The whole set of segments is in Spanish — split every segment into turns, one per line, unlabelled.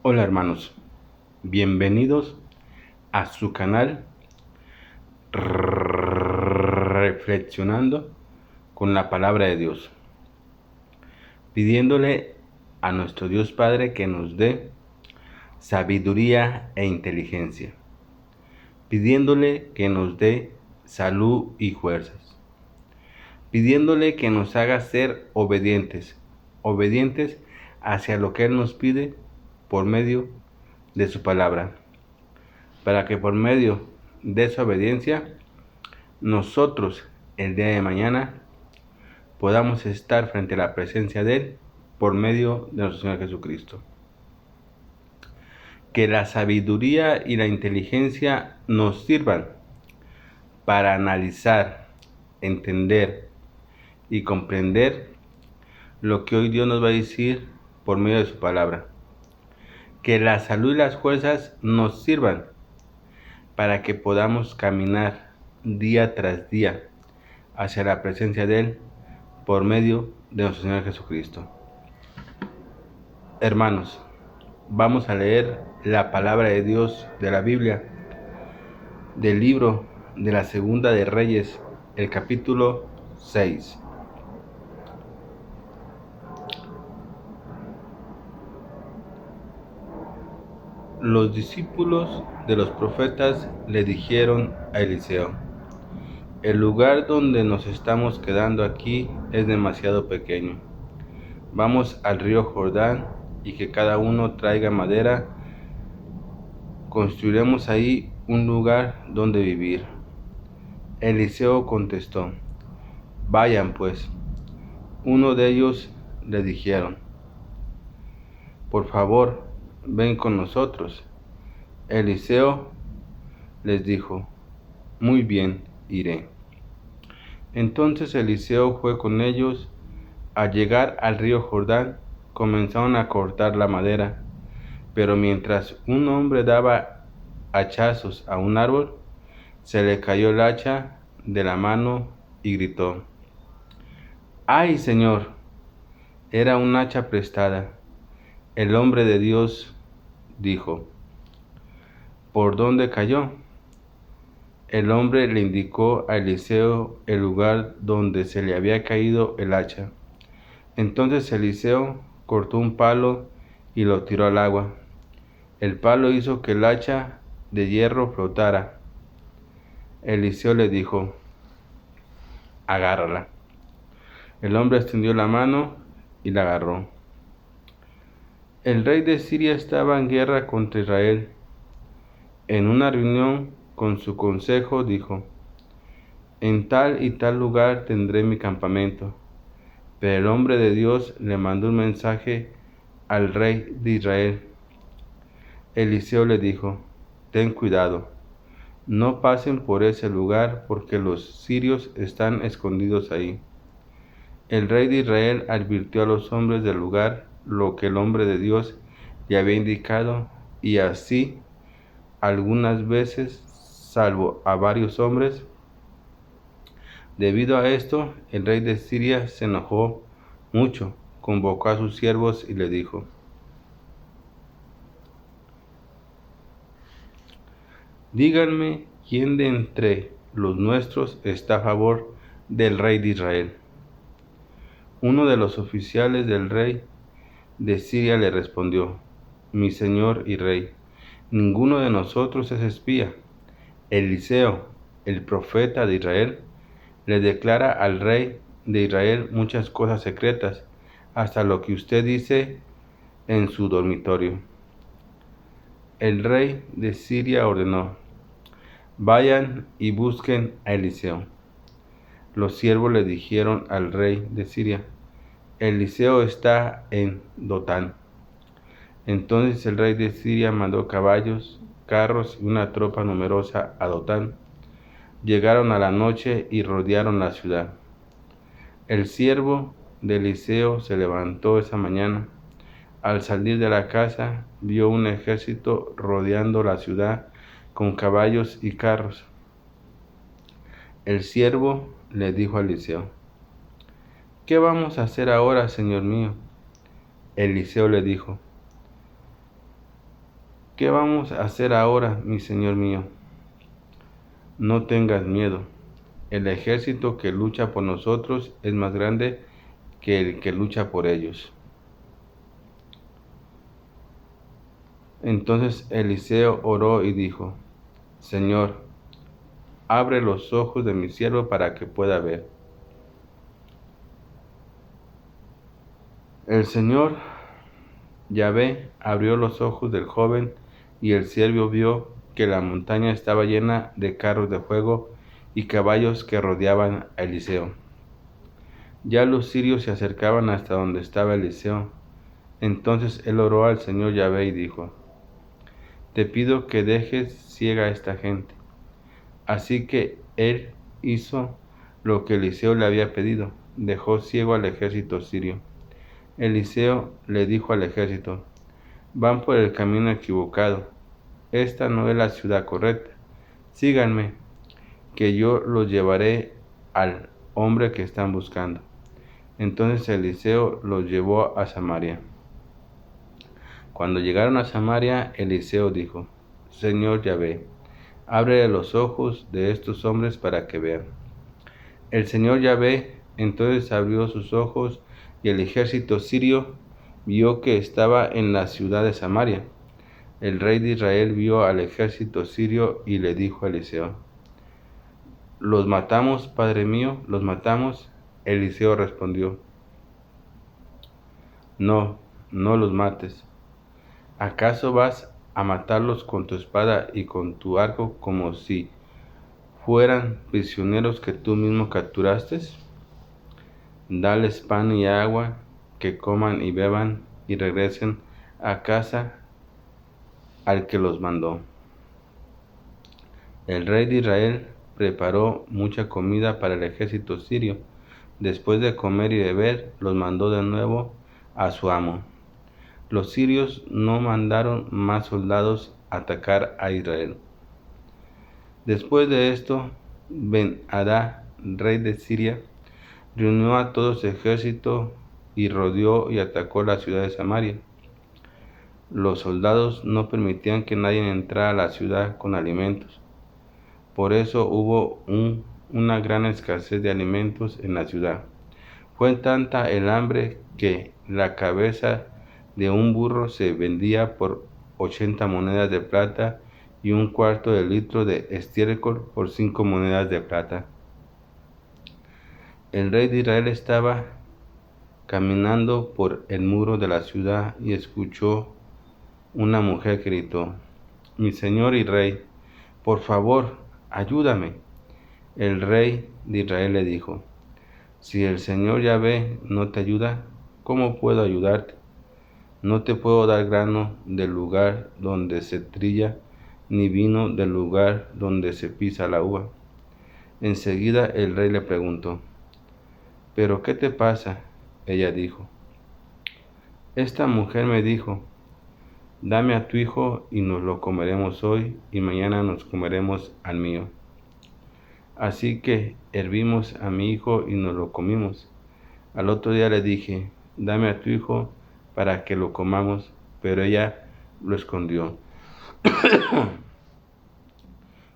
Hola hermanos, bienvenidos a su canal Reflexionando con la Palabra de Dios, pidiéndole a nuestro Dios Padre que nos dé sabiduría e inteligencia, pidiéndole que nos dé salud y fuerzas, pidiéndole que nos haga ser obedientes hacia lo que Él nos pide por medio de su palabra, para que por medio de esa obediencia nosotros el día de mañana podamos estar frente a la presencia de Él por medio de nuestro Señor Jesucristo. Que la sabiduría y la inteligencia nos sirvan para analizar, entender y comprender lo que hoy Dios nos va a decir por medio de su palabra. Que la salud y las fuerzas nos sirvan para que podamos caminar día tras día hacia la presencia de Él por medio de nuestro Señor Jesucristo. Hermanos, vamos a leer la palabra de Dios de la Biblia, del libro de la Segunda de Reyes, el capítulo 6. Los discípulos de los profetas le dijeron a Eliseo: el lugar donde nos estamos quedando aquí es demasiado pequeño. Vamos al río Jordán y que cada uno traiga madera. Construiremos ahí un lugar donde vivir. Eliseo contestó: vayan pues. Uno de ellos le dijeron: por favor, ven con nosotros. Eliseo les dijo: muy bien, iré. Entonces Eliseo fue con ellos. Al llegar al río Jordán, comenzaron a cortar la madera, pero mientras un hombre daba hachazos a un árbol, se le cayó el hacha de la mano y gritó: ¡ay, Señor! Era un hacha prestada. El hombre de Dios dijo: ¿por dónde cayó? El hombre le indicó a Eliseo el lugar donde se le había caído el hacha. Entonces Eliseo cortó un palo y lo tiró al agua. El palo hizo que el hacha de hierro flotara. Eliseo le dijo: agárrala. El hombre extendió la mano y la agarró. El rey de Siria estaba en guerra contra Israel. En una reunión con su consejo dijo: en tal y tal lugar tendré mi campamento. Pero el hombre de Dios le mandó un mensaje al rey de Israel. Eliseo le dijo: ten cuidado, no pasen por ese lugar porque los sirios están escondidos ahí. El rey de Israel advirtió a los hombres del lugar lo que el hombre de Dios le había indicado, y así algunas veces salvó a varios hombres. Debido a esto, el rey de Siria se enojó mucho, convocó a sus siervos y le dijo: díganme quién de entre los nuestros está a favor del rey de Israel. Uno de los oficiales del rey de Siria le respondió: mi señor y rey, ninguno de nosotros es espía. Eliseo, el profeta de Israel, le declara al rey de Israel muchas cosas secretas, hasta lo que usted dice en su dormitorio. El rey de Siria ordenó: vayan y busquen a Eliseo. Los siervos le dijeron al rey de Siria: Eliseo está en Dotán. Entonces el rey de Siria mandó caballos, carros y una tropa numerosa a Dotán. Llegaron a la noche y rodearon la ciudad. El siervo de Eliseo se levantó esa mañana. Al salir de la casa, vio un ejército rodeando la ciudad con caballos y carros. El siervo le dijo a Eliseo: ¿qué vamos a hacer ahora, señor mío? Eliseo le dijo: ¿qué vamos a hacer ahora, mi señor mío? No tengas miedo. El ejército que lucha por nosotros es más grande que el que lucha por ellos. Entonces Eliseo oró y dijo: Señor, abre los ojos de mi siervo para que pueda ver. El Señor Yahvé abrió los ojos del joven, y el siervo vio que la montaña estaba llena de carros de fuego y caballos que rodeaban a Eliseo. Ya los sirios se acercaban hasta donde estaba Eliseo. Entonces él oró al Señor Yahvé y dijo: Te pido que dejes ciega a esta gente. Así que él hizo lo que Eliseo le había pedido, dejó ciego al ejército sirio. Eliseo le dijo al ejército: Van por el camino equivocado. Esta no es la ciudad correcta. Síganme, que yo los llevaré al hombre que están buscando. Entonces Eliseo los llevó a Samaria. Cuando llegaron a Samaria, Eliseo dijo: Señor Yahvé, abre los ojos de estos hombres para que vean. El Señor Yahvé entonces abrió sus ojos, y el ejército sirio vio que estaba en la ciudad de Samaria. El rey de Israel vio al ejército sirio y le dijo a Eliseo: ¿Los matamos, padre mío? ¿Los matamos? Eliseo respondió: No, no los mates. ¿Acaso vas a matarlos con tu espada y con tu arco como si fueran prisioneros que tú mismo capturaste? Dales pan y agua, que coman y beban y regresen a casa al que los mandó. El rey de Israel preparó mucha comida para el ejército sirio. Después de comer y beber, los mandó de nuevo a su amo. Los sirios no mandaron más soldados a atacar a Israel. Después de esto, Ben-Hadad, rey de Siria, reunió a todo su ejército y rodeó y atacó la ciudad de Samaria. Los soldados no permitían que nadie entrara a la ciudad con alimentos. Por eso hubo una gran escasez de alimentos en la ciudad. Fue tanta el hambre que la cabeza de un burro se vendía por 80 monedas de plata y un cuarto de litro de estiércol por 5 monedas de plata. El rey de Israel estaba caminando por el muro de la ciudad y escuchó una mujer que gritó: Mi señor y rey, por favor, ayúdame. El rey de Israel le dijo: Si el Señor Yahvé no te ayuda, ¿cómo puedo ayudarte? No te puedo dar grano del lugar donde se trilla, ni vino del lugar donde se pisa la uva. Enseguida el rey le preguntó: ¿Pero qué te pasa? Ella dijo: Esta mujer me dijo: Dame a tu hijo y nos lo comeremos hoy, y mañana nos comeremos al mío. Así que hervimos a mi hijo y nos lo comimos. Al otro día le dije: Dame a tu hijo para que lo comamos, pero ella lo escondió.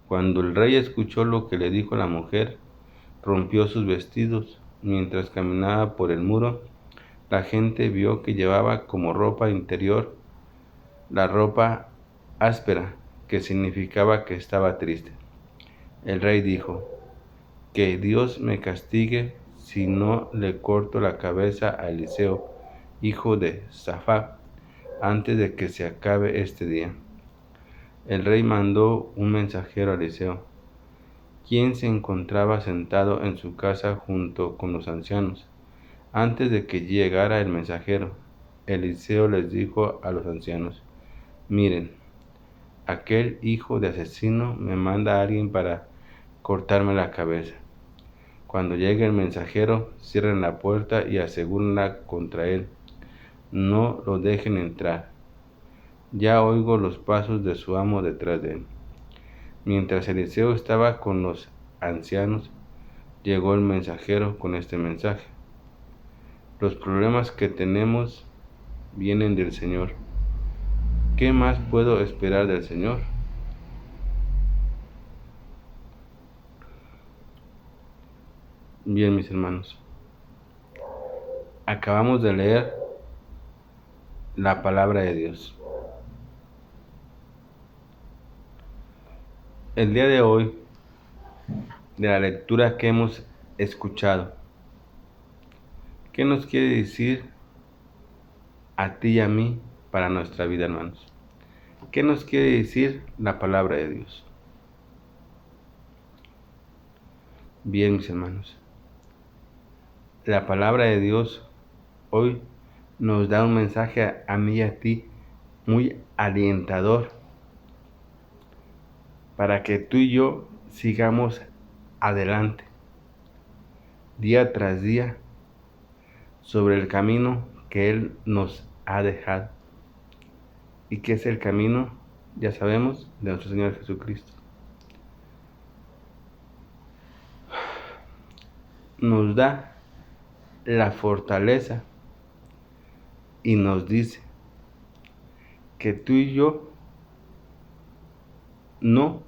Cuando el rey escuchó lo que le dijo la mujer, rompió sus vestidos. Mientras caminaba por el muro, la gente vio que llevaba como ropa interior la ropa áspera, que significaba que estaba triste. El rey dijo: Que Dios me castigue si no le corto la cabeza a Eliseo, hijo de Safat, antes de que se acabe este día. El rey mandó un mensajero a Eliseo, quien se encontraba sentado en su casa junto con los ancianos. Antes de que llegara el mensajero, Eliseo les dijo a los ancianos: Miren, aquel hijo de asesino me manda a alguien para cortarme la cabeza. Cuando llegue el mensajero, cierren la puerta y asegúrenla contra él. No lo dejen entrar. Ya oigo los pasos de su amo detrás de él. Mientras Eliseo estaba con los ancianos, llegó el mensajero con este mensaje: Los problemas que tenemos vienen del Señor. ¿Qué más puedo esperar del Señor? Bien, mis hermanos, acabamos de leer la palabra de Dios. El día de hoy, de la lectura que hemos escuchado, ¿qué nos quiere decir a ti y a mí para nuestra vida, hermanos? ¿Qué nos quiere decir la palabra de Dios? Bien, mis hermanos, la palabra de Dios hoy nos da un mensaje a mí y a ti muy alentador para que tú y yo sigamos adelante, día tras día, sobre el camino que Él nos ha dejado. ¿Y qué es el camino? Ya sabemos, de nuestro Señor Jesucristo. Nos da la fortaleza y nos dice que tú y yo no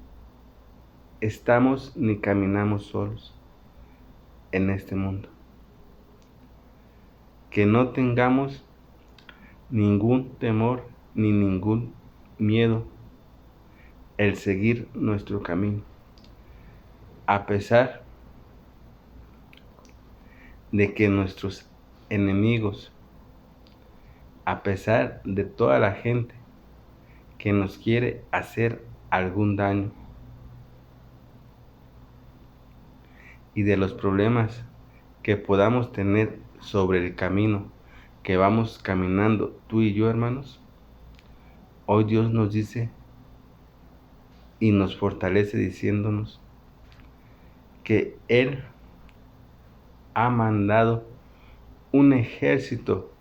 estamos ni caminamos solos en este mundo. Que no tengamos ningún temor ni ningún miedo el seguir nuestro camino, a pesar de que nuestros enemigos, a pesar de toda la gente que nos quiere hacer algún daño y de los problemas que podamos tener sobre el camino que vamos caminando tú y yo, hermanos, hoy Dios nos dice y nos fortalece diciéndonos que Él ha mandado un ejército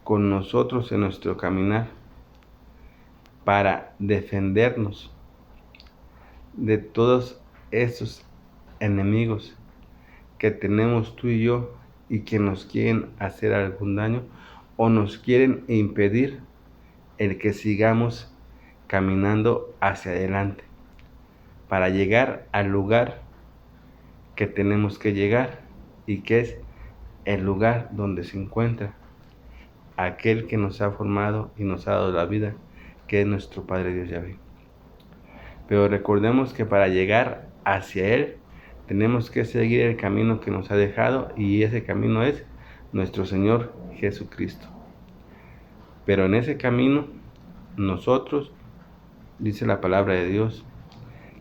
con nosotros en nuestro caminar para defendernos de todos esos enemigos que tenemos tú y yo y que nos quieren hacer algún daño o nos quieren impedir el que sigamos caminando hacia adelante para llegar al lugar que tenemos que llegar y que es el lugar donde se encuentra aquel que nos ha formado y nos ha dado la vida, que es nuestro Padre Dios Yahvé. Pero recordemos que para llegar hacia Él tenemos que seguir el camino que nos ha dejado y ese camino es nuestro Señor Jesucristo. Pero en ese camino nosotros, dice la palabra de Dios,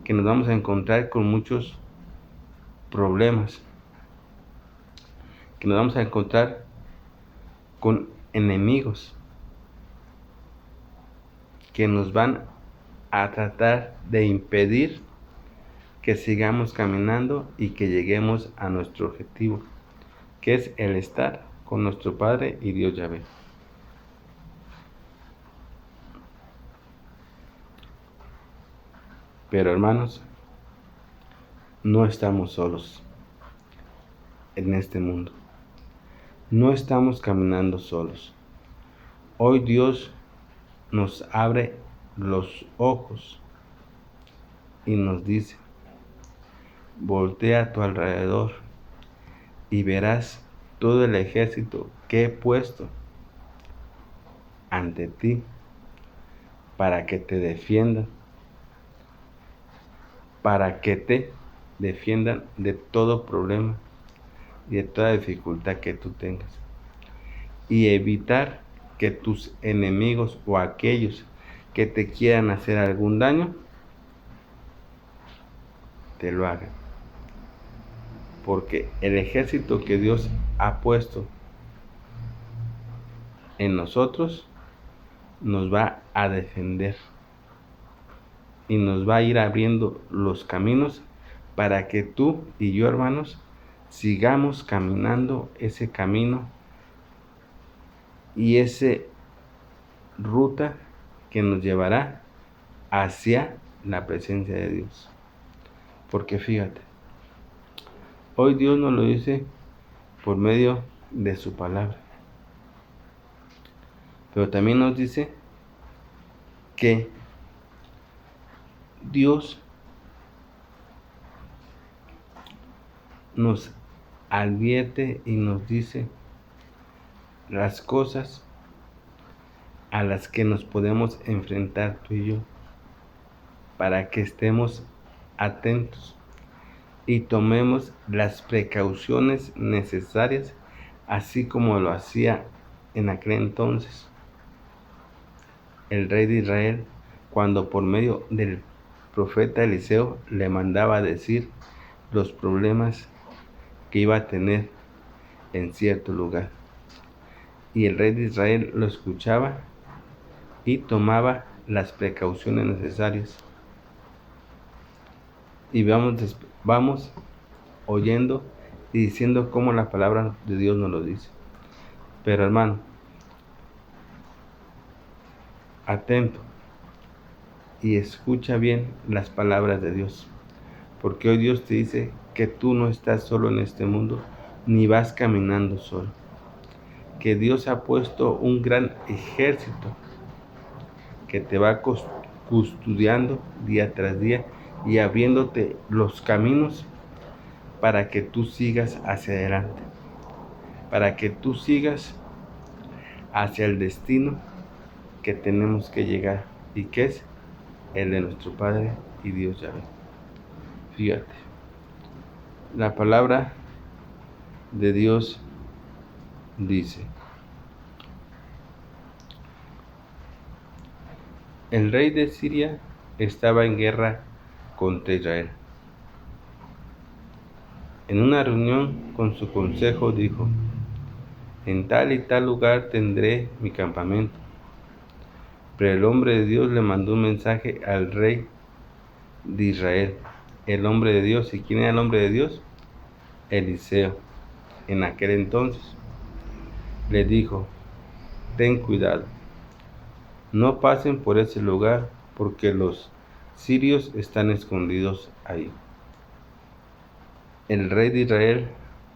que nos vamos a encontrar con muchos problemas, que nos vamos a encontrar con enemigos que nos van a tratar de impedir que sigamos caminando y que lleguemos a nuestro objetivo, que es el estar con nuestro Padre y Dios Yahvé. Pero hermanos, no estamos solos en este mundo. No estamos caminando solos. Hoy Dios nos abre los ojos y nos dice: voltea a tu alrededor y verás todo el ejército que he puesto ante ti para que te defiendan, para que te defiendan de todo problema y de toda dificultad que tú tengas, y evitar que tus enemigos o aquellos que te quieran hacer algún daño te lo hagan, porque el ejército que Dios ha puesto en nosotros nos va a defender y nos va a ir abriendo los caminos para que tú y yo, hermanos, sigamos caminando ese camino y esa ruta que nos llevará hacia la presencia de Dios. Porque fíjate, hoy Dios nos lo dice por medio de su palabra. Pero también nos dice que Dios nos advierte y nos dice las cosas a las que nos podemos enfrentar tú y yo, para que estemos atentos y tomemos las precauciones necesarias, así como lo hacía en aquel entonces el rey de Israel, cuando por medio del profeta Eliseo le mandaba decir los problemas que iba a tener en cierto lugar. Y el rey de Israel lo escuchaba y tomaba las precauciones necesarias. Y vamos oyendo y diciendo cómo la palabra de Dios nos lo dice. Pero hermano, atento y escucha bien las palabras de Dios, porque hoy Dios te dice que tú no estás solo en este mundo, ni vas caminando solo, que Dios ha puesto un gran ejército que te va custodiando día tras día y abriéndote los caminos para que tú sigas hacia adelante, para que tú sigas hacia el destino que tenemos que llegar, y que es el de nuestro Padre y Dios Yahvé. Fíjate, la palabra de Dios dice: el rey de Siria estaba en guerra contra Israel. En una reunión con su consejo dijo: en tal y tal lugar tendré mi campamento. Pero el hombre de Dios le mandó un mensaje al rey de Israel. El hombre de Dios, ¿y quién era el hombre de Dios? Eliseo. En aquel entonces le dijo: ten cuidado, no pasen por ese lugar, porque los sirios están escondidos ahí. El rey de Israel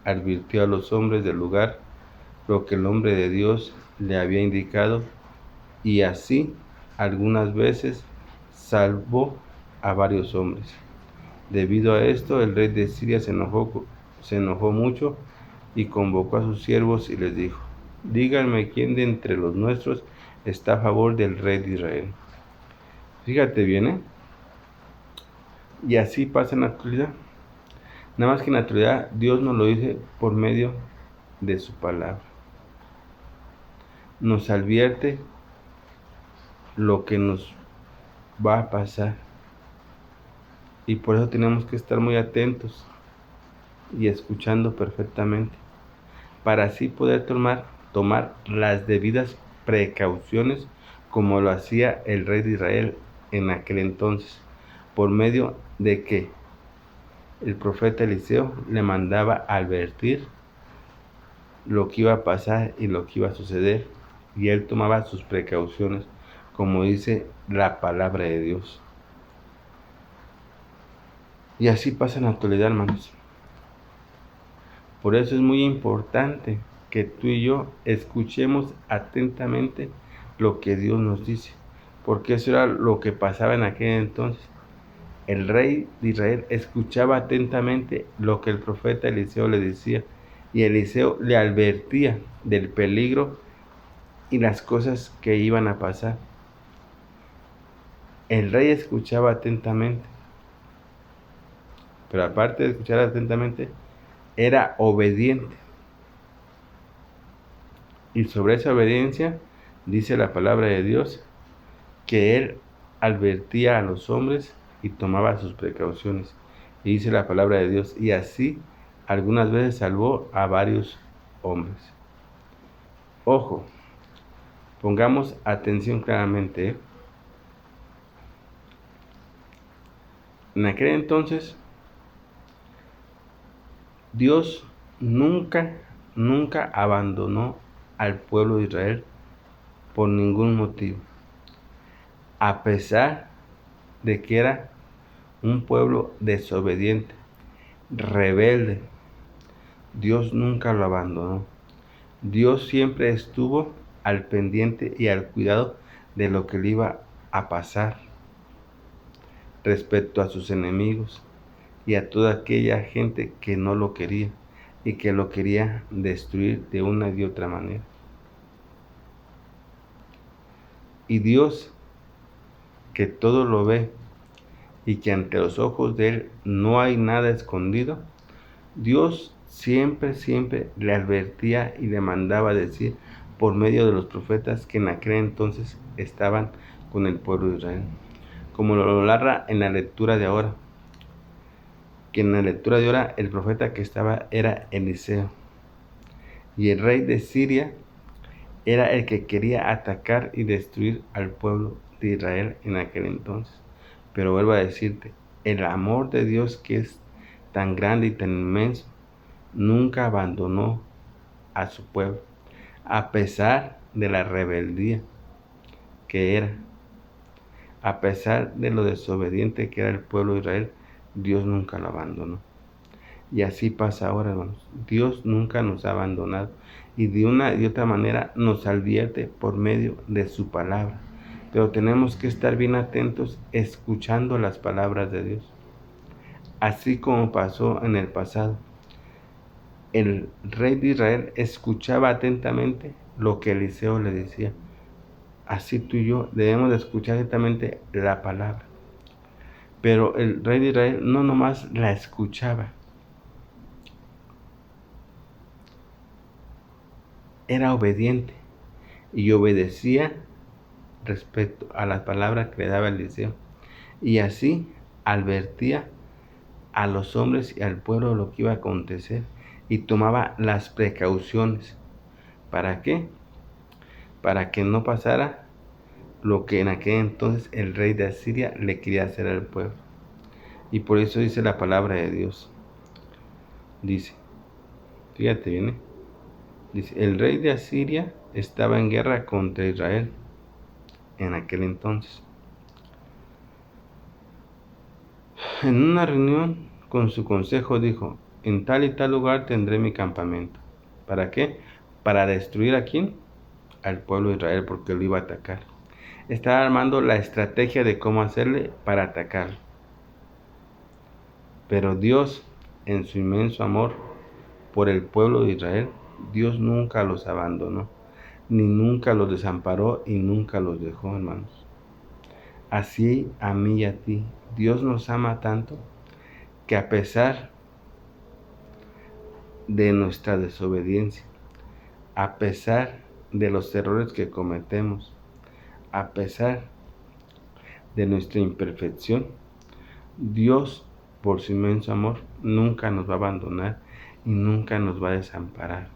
advirtió a los hombres del lugar lo que el hombre de Dios le había indicado, y así algunas veces salvó a varios hombres. Debido a esto, el rey de Siria se enojó mucho y convocó a sus siervos y les dijo: díganme quién de entre los nuestros está a favor del rey de Israel. Fíjate bien, ¿eh? Y así pasa en la actualidad. Nada más que en la actualidad Dios nos lo dice por medio de su palabra. Nos advierte lo que nos va a pasar. Y por eso tenemos que estar muy atentos y escuchando perfectamente, para así poder tomar las debidas precauciones, como lo hacía el rey de Israel en aquel entonces, por medio de que el profeta Eliseo le mandaba advertir lo que iba a pasar y lo que iba a suceder, y él tomaba sus precauciones, como dice la palabra de Dios. Y así pasa en la actualidad, hermanos. Por eso es muy importante que tú y yo escuchemos atentamente lo que Dios nos dice, porque eso era lo que pasaba en aquel entonces. El rey de Israel escuchaba atentamente lo que el profeta Eliseo le decía, y Eliseo le advertía del peligro y las cosas que iban a pasar. El rey escuchaba atentamente, pero aparte de escuchar atentamente, era obediente. Y sobre esa obediencia dice la palabra de Dios que él advertía a los hombres y tomaba sus precauciones. Y dice la palabra de Dios, y así algunas veces salvó a varios hombres. Ojo, pongamos atención claramente, ¿eh? En aquel entonces, Dios nunca abandonó al pueblo de Israel por ningún motivo, a pesar de que era un pueblo desobediente, rebelde. Dios nunca lo abandonó. Dios siempre estuvo al pendiente y al cuidado de lo que le iba a pasar respecto a sus enemigos y a toda aquella gente que no lo quería y que lo quería destruir de una y otra manera. Y Dios, que todo lo ve y que ante los ojos de Él no hay nada escondido, Dios siempre le advertía y le mandaba decir por medio de los profetas que en aquel entonces estaban con el pueblo de Israel. Como lo narra en la lectura de ahora, que en la lectura de ahora el profeta que estaba era Eliseo. Y el rey de Siria era el que quería atacar y destruir al pueblo de Israel en aquel entonces. Pero vuelvo a decirte, el amor de Dios, que es tan grande y tan inmenso, nunca abandonó a su pueblo, a pesar de la rebeldía que era, a pesar de lo desobediente que era el pueblo de Israel. Dios nunca lo abandonó. Y así pasa ahora, hermanos. Dios nunca nos ha abandonado y de una y otra manera nos advierte por medio de su palabra. Pero tenemos que estar bien atentos escuchando las palabras de Dios. Así como pasó en el pasado, el rey de Israel escuchaba atentamente lo que Eliseo le decía. Así tú y yo debemos de escuchar atentamente la palabra. Pero el rey de Israel no nomás la escuchaba, era obediente y obedecía respecto a las palabras que le daba Eliseo. Y así advertía a los hombres y al pueblo de lo que iba a acontecer y tomaba las precauciones. ¿Para qué? Para que no pasara lo que en aquel entonces el rey de Asiria le quería hacer al pueblo. Y por eso dice la palabra de Dios. Dice, fíjate bien, dice, el rey de Asiria estaba en guerra contra Israel en aquel entonces. En una reunión con su consejo dijo, en tal y tal lugar tendré mi campamento. ¿Para qué? Para destruir a quién? Al pueblo de Israel, porque lo iba a atacar. Estaba armando la estrategia de cómo hacerle para atacarlo. Pero Dios, en su inmenso amor por el pueblo de Israel, Dios nunca los abandonó, ni nunca los desamparó y nunca los dejó, hermanos. Así a mí y a ti, Dios nos ama tanto que a pesar de nuestra desobediencia, a pesar de los errores que cometemos, a pesar de nuestra imperfección, Dios, por su inmenso amor, nunca nos va a abandonar y nunca nos va a desamparar.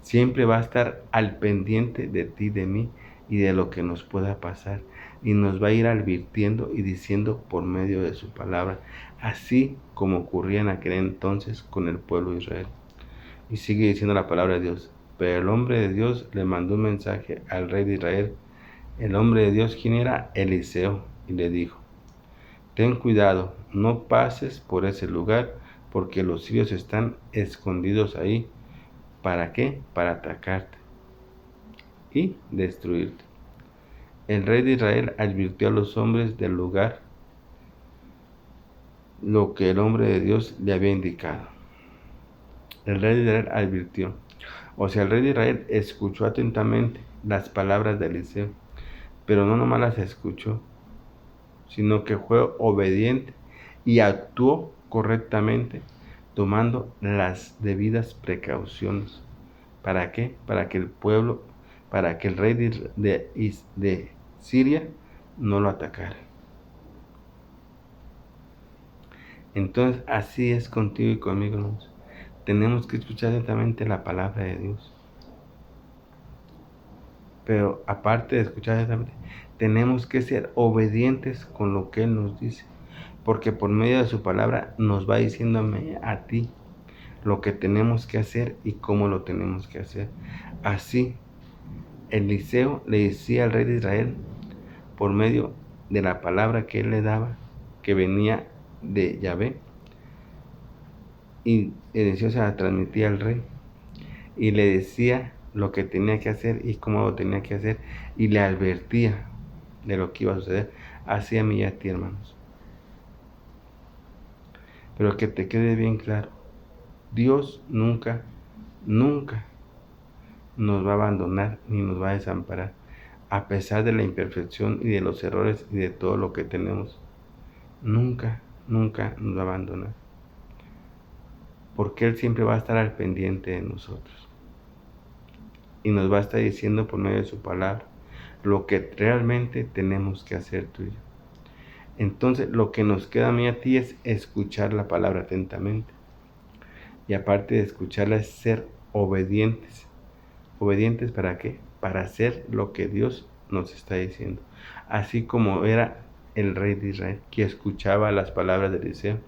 Siempre va a estar al pendiente de ti, de mí y de lo que nos pueda pasar. Y nos va a ir advirtiendo y diciendo por medio de su palabra, así como ocurría en aquel entonces con el pueblo de Israel. Y sigue diciendo la palabra de Dios. Pero el hombre de Dios le mandó un mensaje al rey de Israel. El hombre de Dios, ¿quién era? Eliseo. Y le dijo, ten cuidado, no pases por ese lugar, porque los sirios están escondidos ahí. ¿Para qué? Para atacarte y destruirte. El rey de Israel advirtió a los hombres del lugar lo que el hombre de Dios le había indicado. El rey de Israel advirtió. O sea, el rey de Israel escuchó atentamente las palabras de Eliseo, pero no nomás las escuchó, sino que fue obediente y actuó correctamente, tomando las debidas precauciones. ¿Para qué? Para que el pueblo, para que el rey de Siria no lo atacara. Entonces, así es contigo y conmigo, hermanos. Tenemos que escuchar atentamente la palabra de Dios. Pero aparte de escuchar atentamente, tenemos que ser obedientes con lo que Él nos dice. Porque por medio de su palabra nos va diciéndome a ti lo que tenemos que hacer y cómo lo tenemos que hacer. Así, Eliseo le decía al rey de Israel, por medio de la palabra que él le daba, que venía de Yahvé, y Eliseo se la transmitía al rey, y le decía lo que tenía que hacer y cómo lo tenía que hacer, y le advertía de lo que iba a suceder, así a mí y a ti, hermanos. Pero que te quede bien claro, Dios nunca, nunca nos va a abandonar ni nos va a desamparar, a pesar de la imperfección y de los errores y de todo lo que tenemos. Nunca, nunca nos va a abandonar, porque Él siempre va a estar al pendiente de nosotros y nos va a estar diciendo por medio de su palabra lo que realmente tenemos que hacer tú y yo. Entonces lo que nos queda a mí y a ti es escuchar la palabra atentamente, y aparte de escucharla es ser obedientes. ¿Obedientes para qué? Para hacer lo que Dios nos está diciendo. Así como era el rey de Israel, que escuchaba las palabras de Eliseo,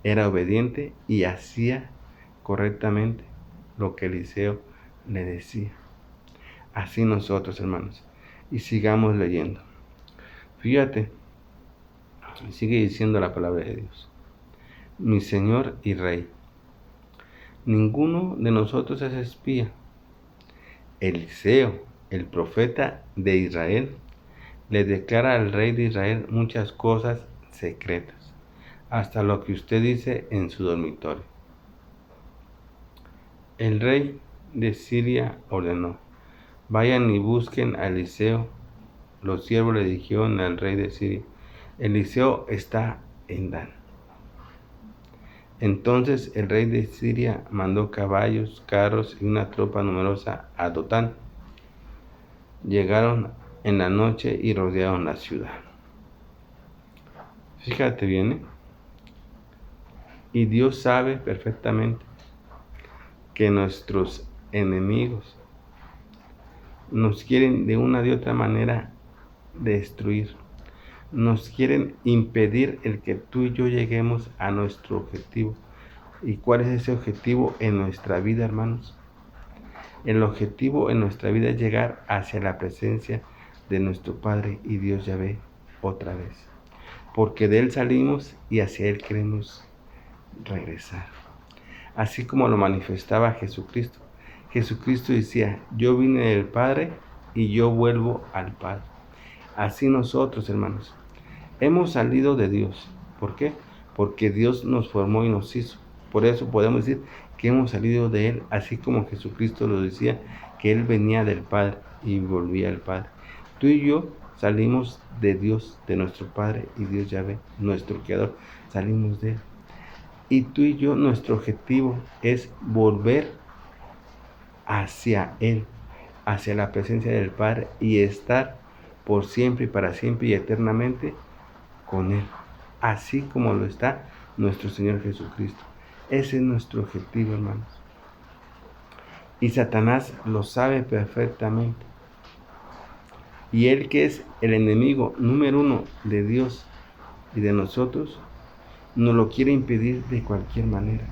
era obediente y hacía correctamente lo que Eliseo le decía. Así nosotros, hermanos. Y sigamos leyendo. Fíjate, sigue diciendo la palabra de Dios. Mi Señor y Rey, ninguno de nosotros es espía. Eliseo, el profeta de Israel, le declara al rey de Israel muchas cosas secretas, hasta lo que usted dice en su dormitorio. El rey de Siria ordenó: vayan y busquen a Eliseo. Los siervos le dijeron al rey de Siria: Eliseo está en Dan. Entonces el rey de Siria mandó caballos, carros y una tropa numerosa a Dotán. Llegaron en la noche y rodearon la ciudad. Fíjate bien, ¿eh? Y Dios sabe perfectamente que nuestros enemigos nos quieren de una de otra manera destruir. Nos quieren impedir el que tú y yo lleguemos a nuestro objetivo. ¿Y cuál es ese objetivo en nuestra vida, hermanos? El objetivo en nuestra vida es llegar hacia la presencia de nuestro Padre y Dios Yahvé otra vez. Porque de Él salimos y hacia Él queremos regresar. Así como lo manifestaba Jesucristo. Jesucristo decía: yo vine del Padre y yo vuelvo al Padre. Así nosotros, hermanos, hemos salido de Dios. ¿Por qué? Porque Dios nos formó y nos hizo. Por eso podemos decir que hemos salido de Él, así como Jesucristo lo decía, que Él venía del Padre y volvía al Padre. Tú y yo salimos de Dios, de nuestro Padre y Dios Yahvé, nuestro Creador. Salimos de Él. Y tú y yo, nuestro objetivo es volver hacia Él, hacia la presencia del Padre, y estar por siempre y para siempre y eternamente con Él, así como lo está nuestro Señor Jesucristo. Ese es nuestro objetivo, hermanos. Y Satanás lo sabe perfectamente. Y él, que es el enemigo número uno de Dios y de nosotros, nos lo quiere impedir de cualquier manera.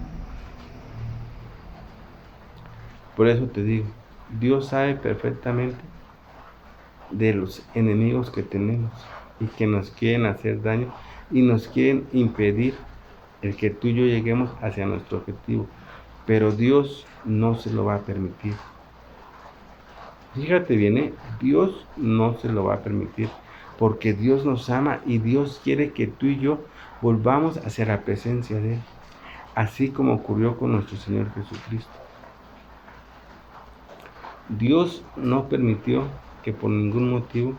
Por eso te digo, Dios sabe perfectamente de los enemigos que tenemos y que nos quieren hacer daño y nos quieren impedir el que tú y yo lleguemos hacia nuestro objetivo. Pero Dios no se lo va a permitir. Fíjate bien, Dios no se lo va a permitir, porque Dios nos ama y Dios quiere que tú y yo volvamos hacia la presencia de Él, así como ocurrió con nuestro Señor Jesucristo. Dios no permitió que por ningún motivo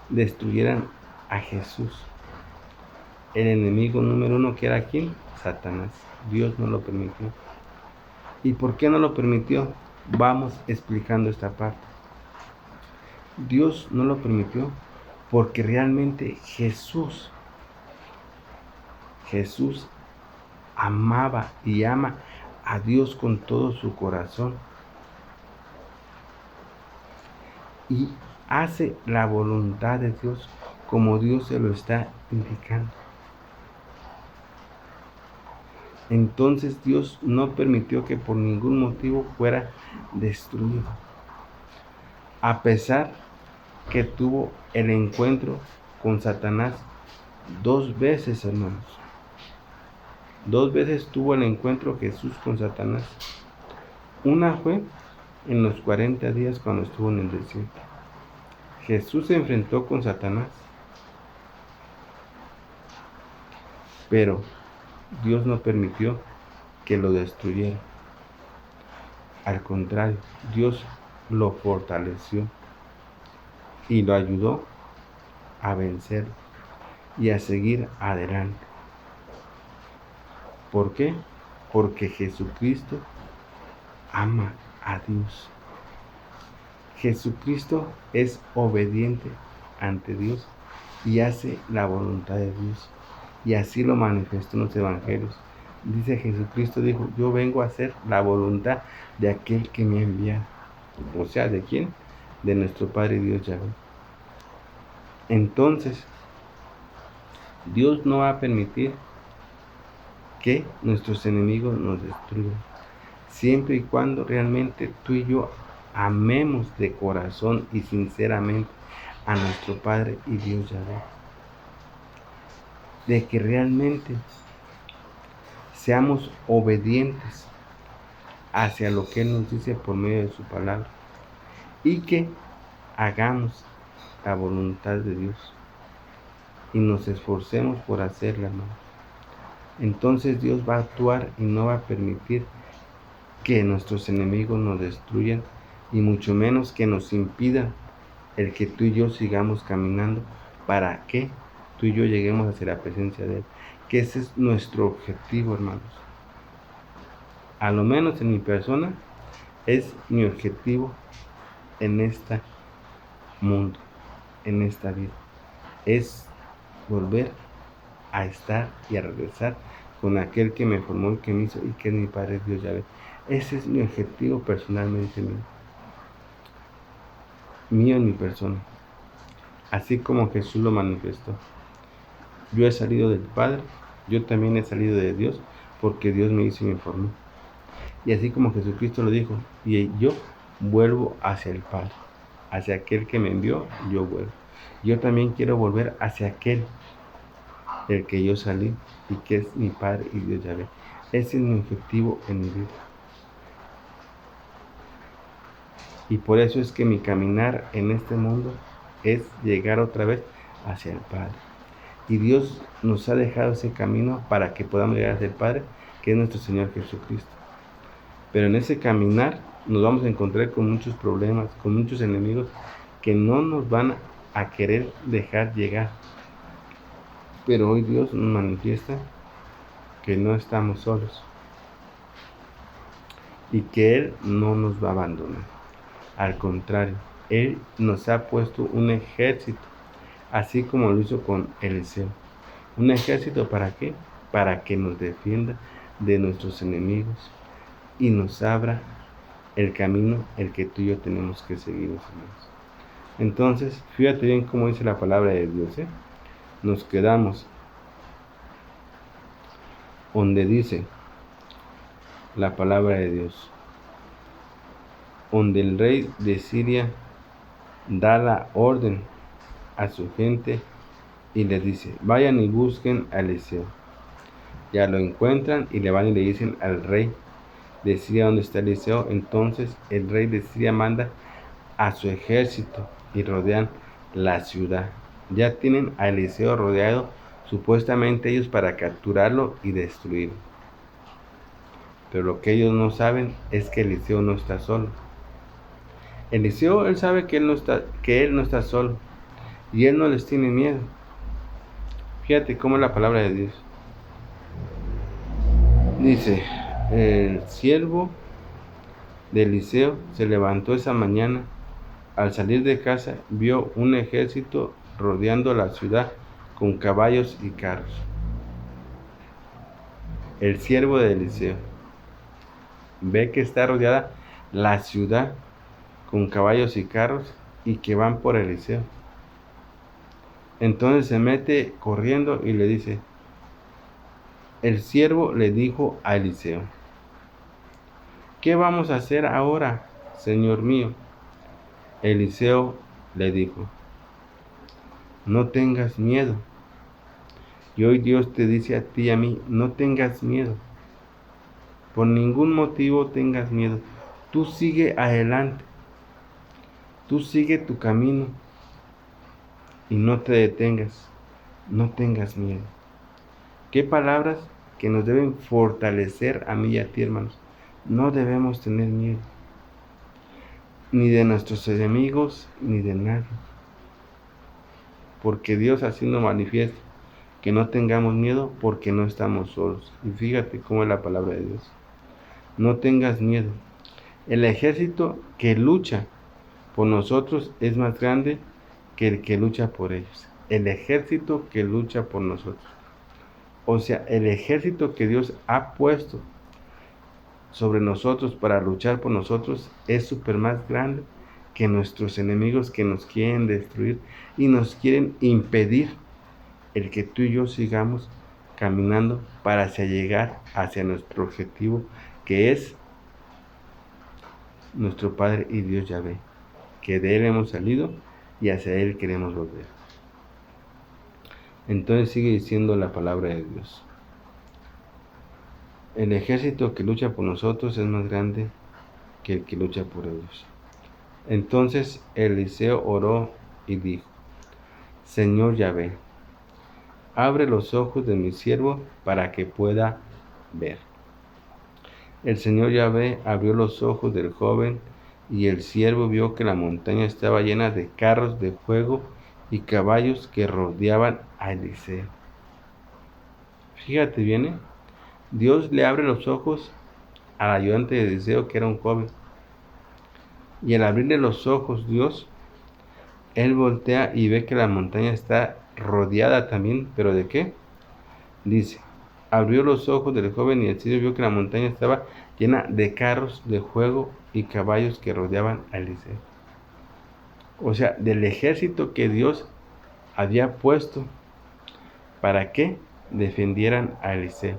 destruyeran a Jesús, el enemigo número uno, que era ¿quién? Satanás. Dios no lo permitió. ¿Y por qué no lo permitió? Vamos explicando esta parte. Dios no lo permitió porque realmente Jesús amaba y ama a Dios con todo su corazón y hace la voluntad de Dios como Dios se lo está indicando. Entonces Dios no permitió que por ningún motivo fuera destruido, a pesar que tuvo el encuentro con Satanás 2 veces, hermanos. 2 veces tuvo el encuentro Jesús con Satanás. Una fue en los 40 días cuando estuvo en el desierto. Jesús se enfrentó con Satanás, pero Dios no permitió que lo destruyera. Al contrario, Dios lo fortaleció y lo ayudó a vencer y a seguir adelante. ¿Por qué? Porque Jesucristo ama a Dios. Jesucristo es obediente ante Dios y hace la voluntad de Dios. Y así lo manifestó en los evangelios. Dice Jesucristo, dijo, yo vengo a hacer la voluntad de aquel que me ha enviado. O sea, ¿de quién? De nuestro Padre Dios Yahvé. Entonces, Dios no va a permitir que nuestros enemigos nos destruyan, siempre y cuando realmente tú y yo amemos de corazón y sinceramente a nuestro Padre y Dios Yahvé. De que realmente seamos obedientes hacia lo que Él nos dice por medio de su palabra y que hagamos la voluntad de Dios y nos esforcemos por hacerla, hermano. Entonces Dios va a actuar y no va a permitir que nuestros enemigos nos destruyan y mucho menos que nos impidan el que tú y yo sigamos caminando para que tú y yo lleguemos hacia la presencia de Él. Que ese es nuestro objetivo, hermanos. A lo menos en mi persona es mi objetivo en este mundo, en esta vida. Es volver a estar y a regresar con aquel que me formó y que me hizo y que es mi Padre Dios Yahvé. Ese es mi objetivo personalmente mío en mi persona. Así como Jesús lo manifestó. Yo he salido del Padre, yo también he salido de Dios, porque Dios me hizo y me formó. Y así como Jesucristo lo dijo, y yo vuelvo hacia el Padre, hacia aquel que me envió, yo vuelvo. Yo también quiero volver hacia aquel del que yo salí y que es mi Padre y Dios Yahvé. Ese es mi objetivo en mi vida. Y por eso es que mi caminar en este mundo es llegar otra vez hacia el Padre. Y Dios nos ha dejado ese camino para que podamos llegar hacia el Padre, que es nuestro Señor Jesucristo. Pero en ese caminar nos vamos a encontrar con muchos problemas, con muchos enemigos que no nos van a querer dejar llegar. Pero hoy Dios nos manifiesta que no estamos solos y que Él no nos va a abandonar. Al contrario, Él nos ha puesto un ejército, así como lo hizo con Eliseo. ¿Un ejército para qué? Para que nos defienda de nuestros enemigos y nos abra el camino el que tú y yo tenemos que seguir, hermanos. Entonces, fíjate bien cómo dice la palabra de Dios, Nos quedamos donde dice la palabra de Dios, donde el rey de Siria da la orden a su gente y les dice, vayan y busquen a Eliseo. Ya lo encuentran y le van y le dicen al rey de Siria dónde está Eliseo. Entonces el rey de Siria manda a su ejército y rodean la ciudad. Ya tienen a Eliseo rodeado, supuestamente ellos para capturarlo y destruirlo. Pero lo que ellos no saben es que Eliseo no está solo. Eliseo, él sabe que él no está solo y él no les tiene miedo. Fíjate cómo es la palabra de Dios. Dice, el siervo de Eliseo se levantó esa mañana. Al salir de casa, vio un ejército rodeando la ciudad con caballos y carros. El siervo de Eliseo ve que está rodeada la ciudad con caballos y carros y que van por Eliseo. Entonces se mete corriendo y le dice, el siervo le dijo a Eliseo, ¿qué vamos a hacer ahora, señor mío? Eliseo le dijo, no tengas miedo. Y hoy Dios te dice a ti y a mí, no tengas miedo. Por ningún motivo tengas miedo. Tú sigue adelante, tú sigue tu camino y no te detengas, no tengas miedo. ¿Qué palabras que nos deben fortalecer a mí y a ti, hermanos? No debemos tener miedo, ni de nuestros enemigos, ni de nadie. Porque Dios así nos manifiesta que no tengamos miedo porque no estamos solos. Y fíjate cómo es la palabra de Dios. No tengas miedo. El ejército que lucha por nosotros es más grande que el que lucha por ellos. El ejército que lucha por nosotros. O sea, el ejército que Dios ha puesto sobre nosotros para luchar por nosotros es súper más grande que nuestros enemigos que nos quieren destruir y nos quieren impedir el que tú y yo sigamos caminando para llegar hacia nuestro objetivo, que es nuestro Padre y Dios Yahvé, que de Él hemos salido y hacia Él queremos volver. Entonces sigue diciendo la palabra de Dios. El ejército que lucha por nosotros es más grande que el que lucha por ellos. Entonces Eliseo oró y dijo: Señor Yahvé, abre los ojos de mi siervo para que pueda ver. El Señor Yahvé abrió los ojos del joven, y el siervo vio que la montaña estaba llena de carros de fuego y caballos que rodeaban a Eliseo. Fíjate bien, Dios le abre los ojos al ayudante de Eliseo, que era un joven. Y al abrirle los ojos Dios, él voltea y ve que la montaña está rodeada también, ¿pero de qué? Dice, abrió los ojos del joven y el siervo vio que la montaña estaba llena de carros de fuego y caballos que rodeaban a Eliseo. O sea, del ejército que Dios había puesto para que defendieran a Eliseo.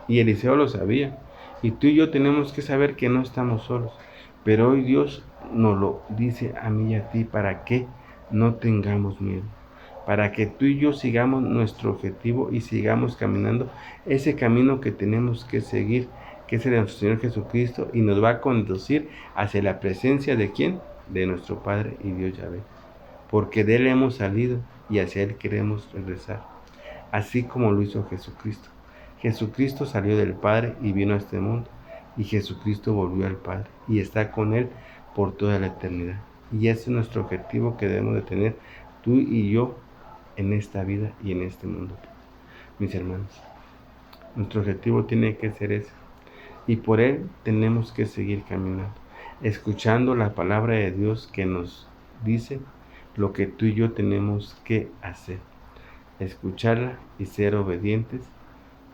Y Eliseo lo sabía. Y tú y yo tenemos que saber que no estamos solos. Pero hoy Dios nos lo dice a mí y a ti para que no tengamos miedo. Para que tú y yo sigamos nuestro objetivo y sigamos caminando ese camino que tenemos que seguir, que es el de nuestro Señor Jesucristo, y nos va a conducir hacia la presencia de ¿quién? De nuestro Padre y Dios Yahvé. Porque de Él hemos salido y hacia Él queremos regresar. Así como lo hizo Jesucristo. Jesucristo salió del Padre y vino a este mundo. Y Jesucristo volvió al Padre y está con Él por toda la eternidad. Y ese es nuestro objetivo que debemos de tener tú y yo en esta vida y en este mundo. Mis hermanos, nuestro objetivo tiene que ser ese. Y por Él tenemos que seguir caminando, escuchando la palabra de Dios que nos dice lo que tú y yo tenemos que hacer. Escucharla y ser obedientes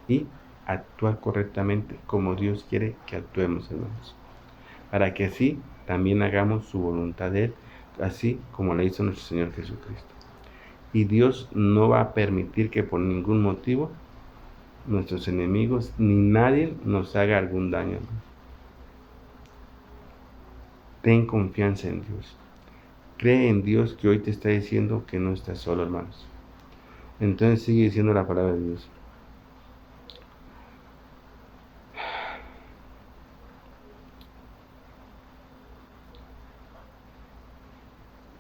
y actuar correctamente como Dios quiere que actuemos, hermanos, para que así también hagamos su voluntad de Él, así como la hizo nuestro Señor Jesucristo. Y Dios no va a permitir que por ningún motivo nuestros enemigos ni nadie nos haga algún daño. Ten confianza en Dios. Cree en Dios, que hoy te está diciendo que no estás solo, hermanos. Entonces sigue diciendo la palabra de Dios.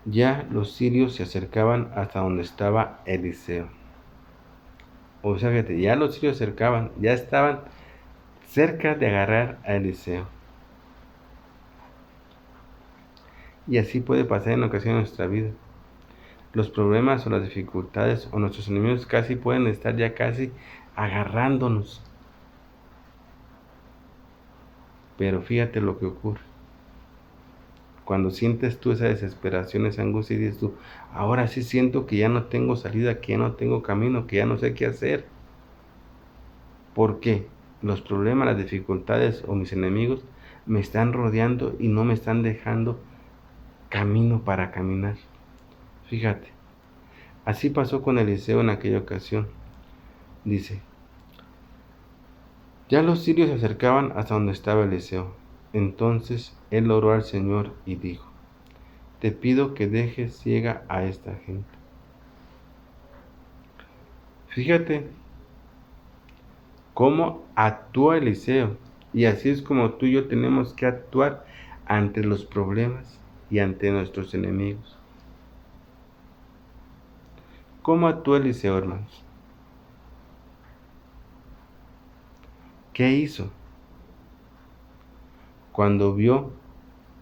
Ya los sirios se acercaban hasta donde estaba Eliseo. O sea, fíjate, ya los sirios se acercaban, ya estaban cerca de agarrar a Eliseo. Y así puede pasar en ocasiones en nuestra vida. Los problemas o las dificultades o nuestros enemigos casi pueden estar ya casi agarrándonos. Pero fíjate lo que ocurre. Cuando sientes tú esa desesperación, esa angustia, y dices tú, ahora sí siento que ya no tengo salida, que ya no tengo camino, que ya no sé qué hacer. ¿Por qué? Los problemas, las dificultades o mis enemigos me están rodeando y no me están dejando camino para caminar. Fíjate, así pasó con Eliseo en aquella ocasión. Dice, ya los sirios se acercaban hasta donde estaba Eliseo. Entonces él oró al Señor y dijo, te pido que dejes ciega a esta gente. Fíjate cómo actúa Eliseo Y así es como tú y yo tenemos que actuar ante los problemas y ante nuestros enemigos. ¿Cómo actuó Eliseo, hermanos? ¿Qué hizo? Cuando vio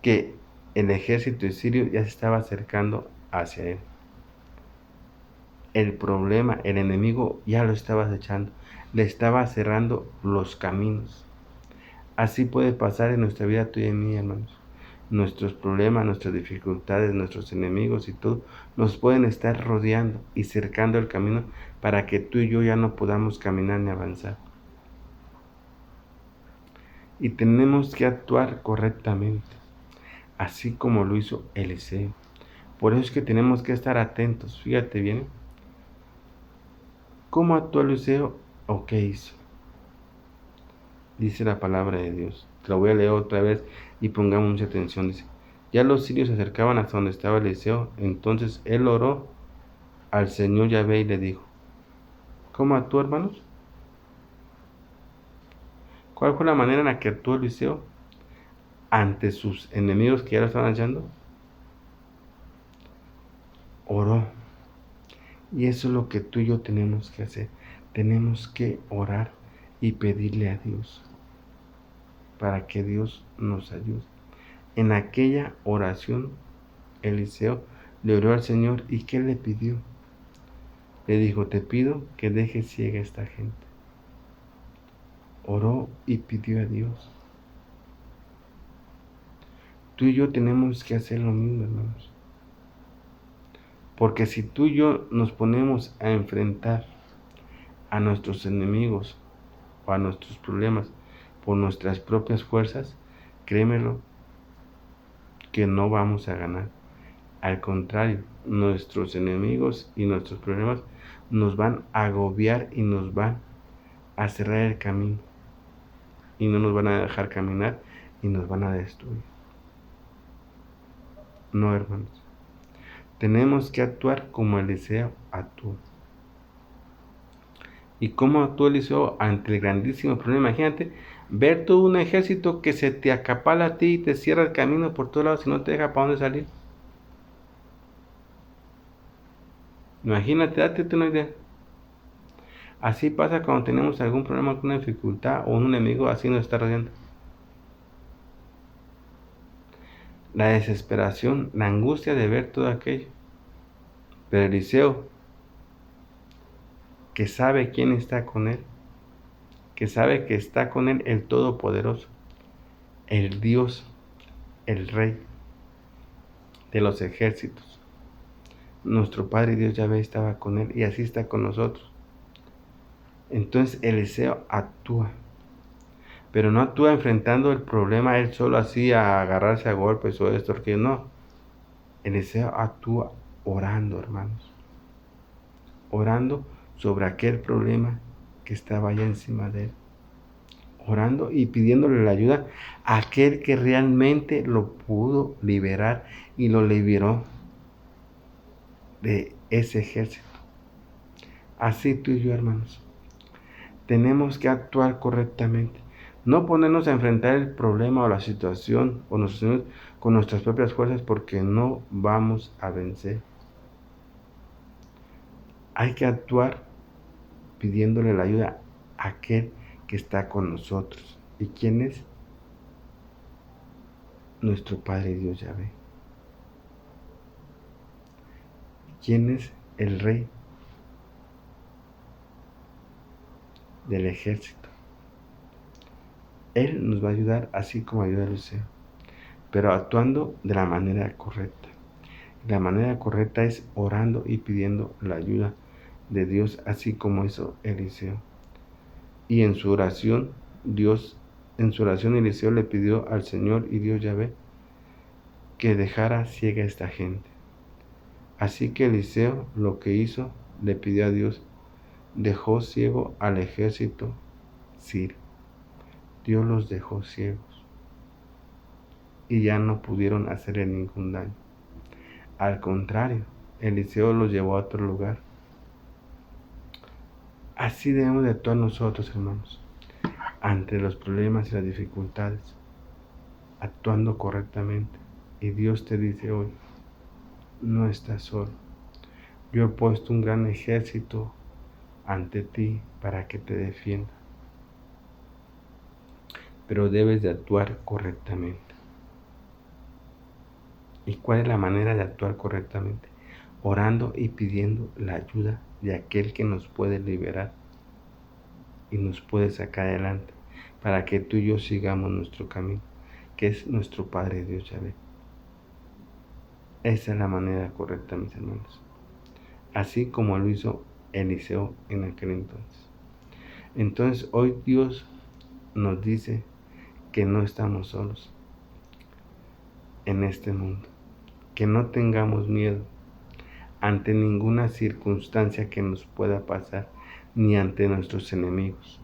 que el ejército sirio ya se estaba acercando hacia él. El problema, el enemigo ya lo estaba acechando, le estaba cerrando los caminos. Así puede pasar en nuestra vida tuya y mía, hermanos. Nuestros problemas, nuestras dificultades, nuestros enemigos y todo nos pueden estar rodeando y cercando el camino para que tú y yo ya no podamos caminar ni avanzar. Y tenemos que actuar correctamente, así como lo hizo Eliseo. Por eso es que tenemos que estar atentos. Fíjate bien, ¿cómo actuó Eliseo o qué hizo? Dice la palabra de Dios. Te la voy a leer otra vez y pongamos mucha atención. Dice, ya los sirios se acercaban hasta donde estaba Eliseo. Entonces él oró al Señor Yahvé y le dijo, ¿cómo actuó, hermanos? ¿Cuál fue la manera en la que actuó Eliseo ante sus enemigos que ya lo estaban echando? Oró. Y eso es lo que tú y yo tenemos que hacer. Tenemos que orar y pedirle a Dios para que Dios nos ayude. En aquella oración, Eliseo le oró al Señor y ¿qué le pidió? Le dijo, te pido que dejes ciega a esta gente. Oró y pidió a Dios. Tú y yo tenemos que hacer lo mismo, hermanos. Porque si tú y yo nos ponemos a enfrentar a nuestros enemigos o a nuestros problemas por nuestras propias fuerzas, créemelo que no vamos a ganar. Al contrario, nuestros enemigos y nuestros problemas nos van a agobiar y nos van a cerrar el camino. Y no nos van a dejar caminar y nos van a destruir. No, hermanos. Tenemos que actuar como Eliseo actuó. ¿Y cómo actuó Eliseo ante el grandísimo problema? Imagínate ver todo un ejército que se te acapala a ti y te cierra el camino por todos lados y no te deja para dónde salir. Imagínate, date una idea. Así pasa cuando tenemos algún problema, una dificultad o un enemigo así nos está rodeando. La desesperación, la angustia de ver todo aquello. Pero Eliseo, que sabe quién está con él, que sabe que está con él el Todopoderoso, el Dios, el Rey de los ejércitos. Nuestro Padre Dios Yahvé estaba con él y así está con nosotros. Entonces Eliseo actúa, pero no actúa enfrentando el problema él solo así a agarrarse a golpes o esto, porque no. Eliseo actúa orando, hermanos, orando sobre aquel problema que estaba allá encima de él, orando y pidiéndole la ayuda a aquel que realmente lo pudo liberar y lo liberó de ese ejército. Así tú y yo, hermanos, tenemos que actuar correctamente. No ponernos a enfrentar el problema o la situación o con nuestras propias fuerzas porque no vamos a vencer. Hay que actuar pidiéndole la ayuda a aquel que está con nosotros. ¿Y quién es? Nuestro Padre Dios Yahvé. ¿Quién es el Rey del ejército? Él nos va a ayudar así como ayuda a Eliseo, pero actuando de la manera correcta. La manera correcta es orando y pidiendo la ayuda de Dios, así como hizo Eliseo. Y en su oración, Eliseo le pidió al Señor y Dios Yahvé que dejara ciega a esta gente. Así que Eliseo lo que hizo, le pidió a Dios, dejó ciego al ejército sirio. Dios los dejó ciegos y ya no pudieron hacerle ningún daño. Al contrario, Eliseo los llevó a otro lugar. Así debemos de actuar nosotros, hermanos. ante los problemas y las dificultades, actuando correctamente. Y Dios te dice hoy, no estás solo. Yo he puesto un gran ejército ante ti para que te defienda. Pero debes de actuar correctamente. ¿Y cuál es la manera de actuar correctamente? Orando y pidiendo la ayuda de aquel que nos puede liberar y nos puede sacar adelante para que tú y yo sigamos nuestro camino, que es nuestro Padre Dios Yahvé. Esa es la manera correcta, mis hermanos. Así como lo hizo Eliseo en aquel entonces. Entonces hoy Dios nos dice que no estamos solos en este mundo, que no tengamos miedo ante ninguna circunstancia que nos pueda pasar, ni ante nuestros enemigos.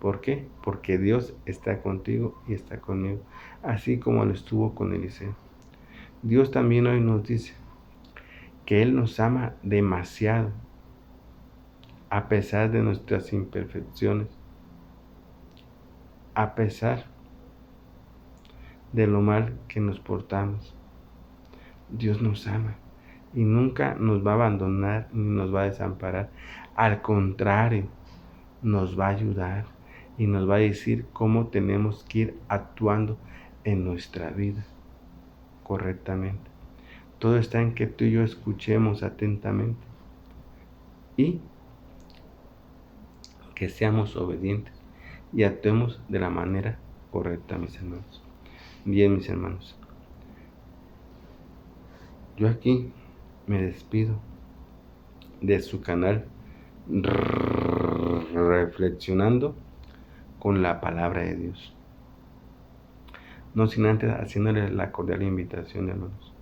¿Por qué? Porque Dios está contigo y está conmigo, así como lo estuvo con Eliseo. Dios también hoy nos dice que Él nos ama demasiado, a pesar de nuestras imperfecciones, a pesar de lo mal que nos portamos. Dios nos ama y nunca nos va a abandonar ni nos va a desamparar. Al contrario, nos va a ayudar y nos va a decir cómo tenemos que ir actuando en nuestra vida correctamente. Todo está en que tú y yo escuchemos atentamente y que seamos obedientes y actuemos de la manera correcta, mis hermanos. Bien, mis hermanos, yo aquí me despido de su canal Reflexionando con la palabra de Dios. No sin antes haciéndoles la cordial invitación, hermanos,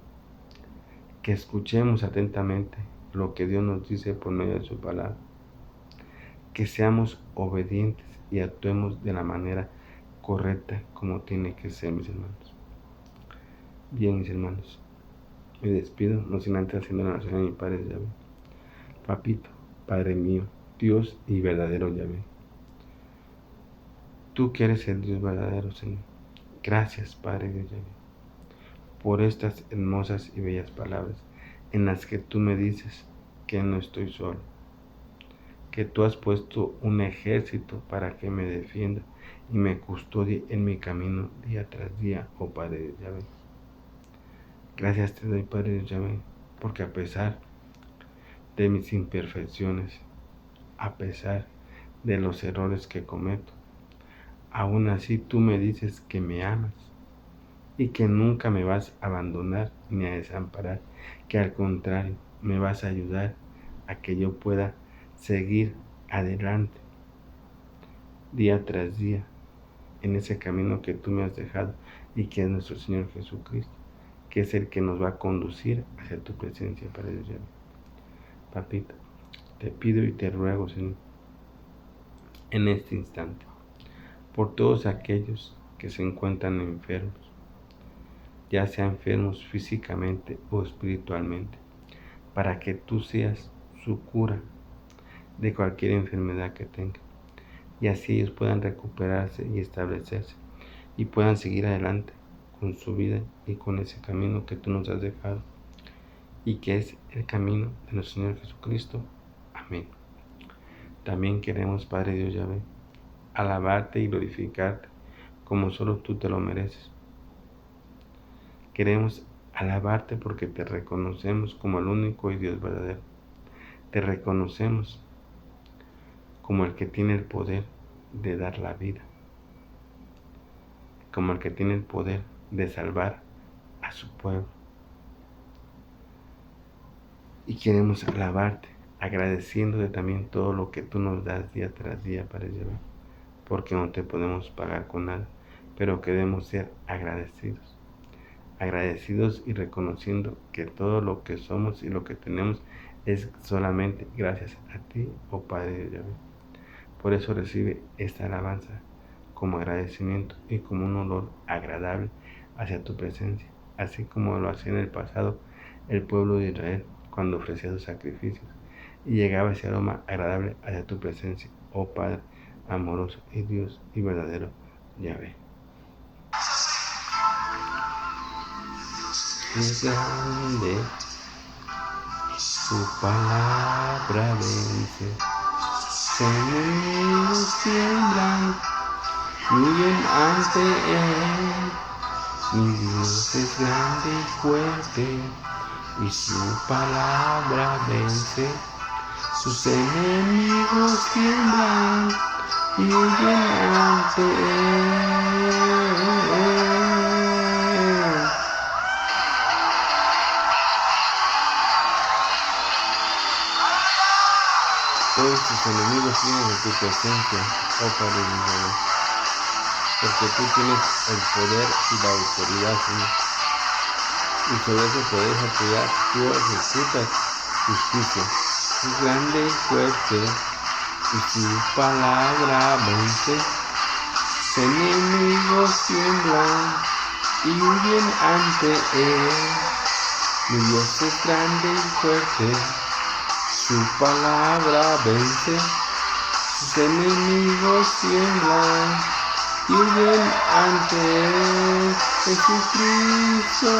que escuchemos atentamente lo que Dios nos dice por medio de su palabra, que seamos obedientes y actuemos de la manera correcta como tiene que ser, mis hermanos. Bien, mis hermanos, me despido, no sin antes haciendo la oración a mi Padre Yahvé. Papito, Padre mío, Dios y verdadero Yahvé, tú que eres el Dios verdadero, Señor. Gracias, Padre Dios Yahvé, por estas hermosas y bellas palabras en las que tú me dices que no estoy solo, que tú has puesto un ejército para que me defienda y me custodie en mi camino día tras día, oh Padre Dios Yahvé. Gracias te doy, Padre Dios Yahvé, porque a pesar de mis imperfecciones, a pesar de los errores que cometo, aún así tú me dices que me amas y que nunca me vas a abandonar ni a desamparar, que al contrario me vas a ayudar a que yo pueda seguir adelante día tras día en ese camino que tú me has dejado y que es nuestro Señor Jesucristo, que es el que nos va a conducir hacia tu presencia, Padre Dios. Papito, te pido y te ruego, Señor, en este instante, por todos aquellos que se encuentran enfermos, ya sean enfermos físicamente o espiritualmente, para que tú seas su cura de cualquier enfermedad que tengan, y así ellos puedan recuperarse y establecerse, y puedan seguir adelante con su vida y con ese camino que tú nos has dejado, y que es el camino de nuestro Señor Jesucristo. Amén. También queremos, Padre Dios Yahvé, alabarte y glorificarte como solo tú te lo mereces. Queremos alabarte porque te reconocemos como el único y Dios verdadero. Te reconocemos como el que tiene el poder de dar la vida, como el que tiene el poder de salvar a su pueblo. Y queremos alabarte, agradeciéndote también todo lo que tú nos das día tras día, Padre Yahvé, porque no te podemos pagar con nada, pero queremos ser agradecidos y reconociendo que todo lo que somos y lo que tenemos es solamente gracias a ti, oh Padre de Yahvé. Por eso recibe esta alabanza como agradecimiento y como un olor agradable hacia tu presencia, así como lo hacía en el pasado el pueblo de Israel cuando ofrecía sus sacrificios y llegaba ese aroma agradable hacia tu presencia, oh Padre, amoroso y Dios y verdadero Yahvé. Es grande, su palabra vence. Sus enemigos tiemblan y huyen ante él. Mi Dios es grande y fuerte, y su palabra vence. Sus enemigos tiemblan y huyen ante él. Todos tus enemigos vienen de tu presencia, oh Padre de Israel, porque tú tienes el poder y la autoridad, Señor. Y sobre ese poder y autoridad tú ejecutas justicia. Es grande y fuerte, y su palabra vence. Sus enemigos tiemblan y huyen ante él. Mi Dios es grande y fuerte, su palabra vence. Sus enemigos tiemblan y huyen ante él. Jesucristo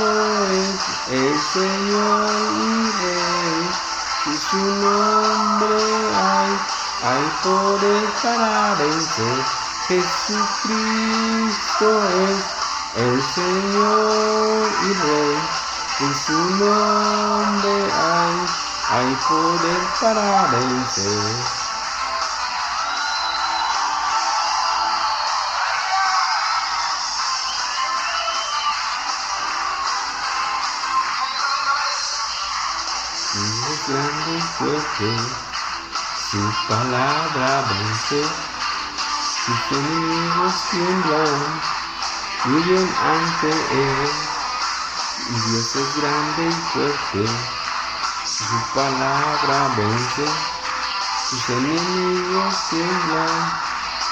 es el Señor y Rey, y su nombre hay poder para vencer. Jesucristo es el Señor y Rey, y su nombre hay poder para vencer. Es grande y fuerte, su palabra vence. Sus enemigos tiemblan y huyen ante él. Y Dios es grande y fuerte, su palabra vence. Sus enemigos tiemblan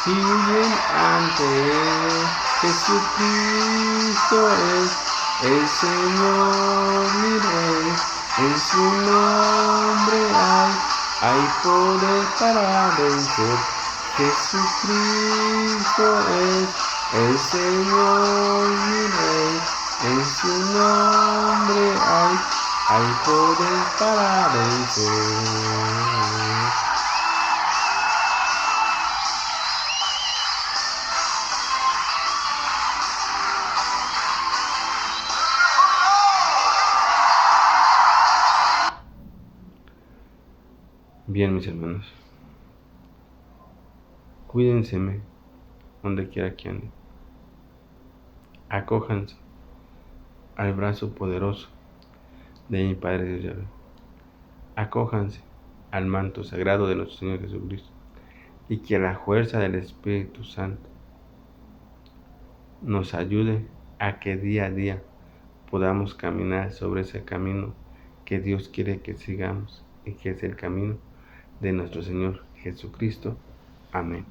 y huyen ante él. Jesucristo es el Señor mi Rey. En su nombre hay poder para vencer. Jesucristo es el Señor mi Rey. En su nombre hay poder para vencer. Bien, mis hermanos, cuídense donde quiera que anden. Acójanse al brazo poderoso de mi Padre Dios Yahvé. Acójanse al manto sagrado de nuestro Señor Jesucristo, y que la fuerza del Espíritu Santo nos ayude a que día a día podamos caminar sobre ese camino que Dios quiere que sigamos, y que es el camino de nuestro Señor Jesucristo. Amén.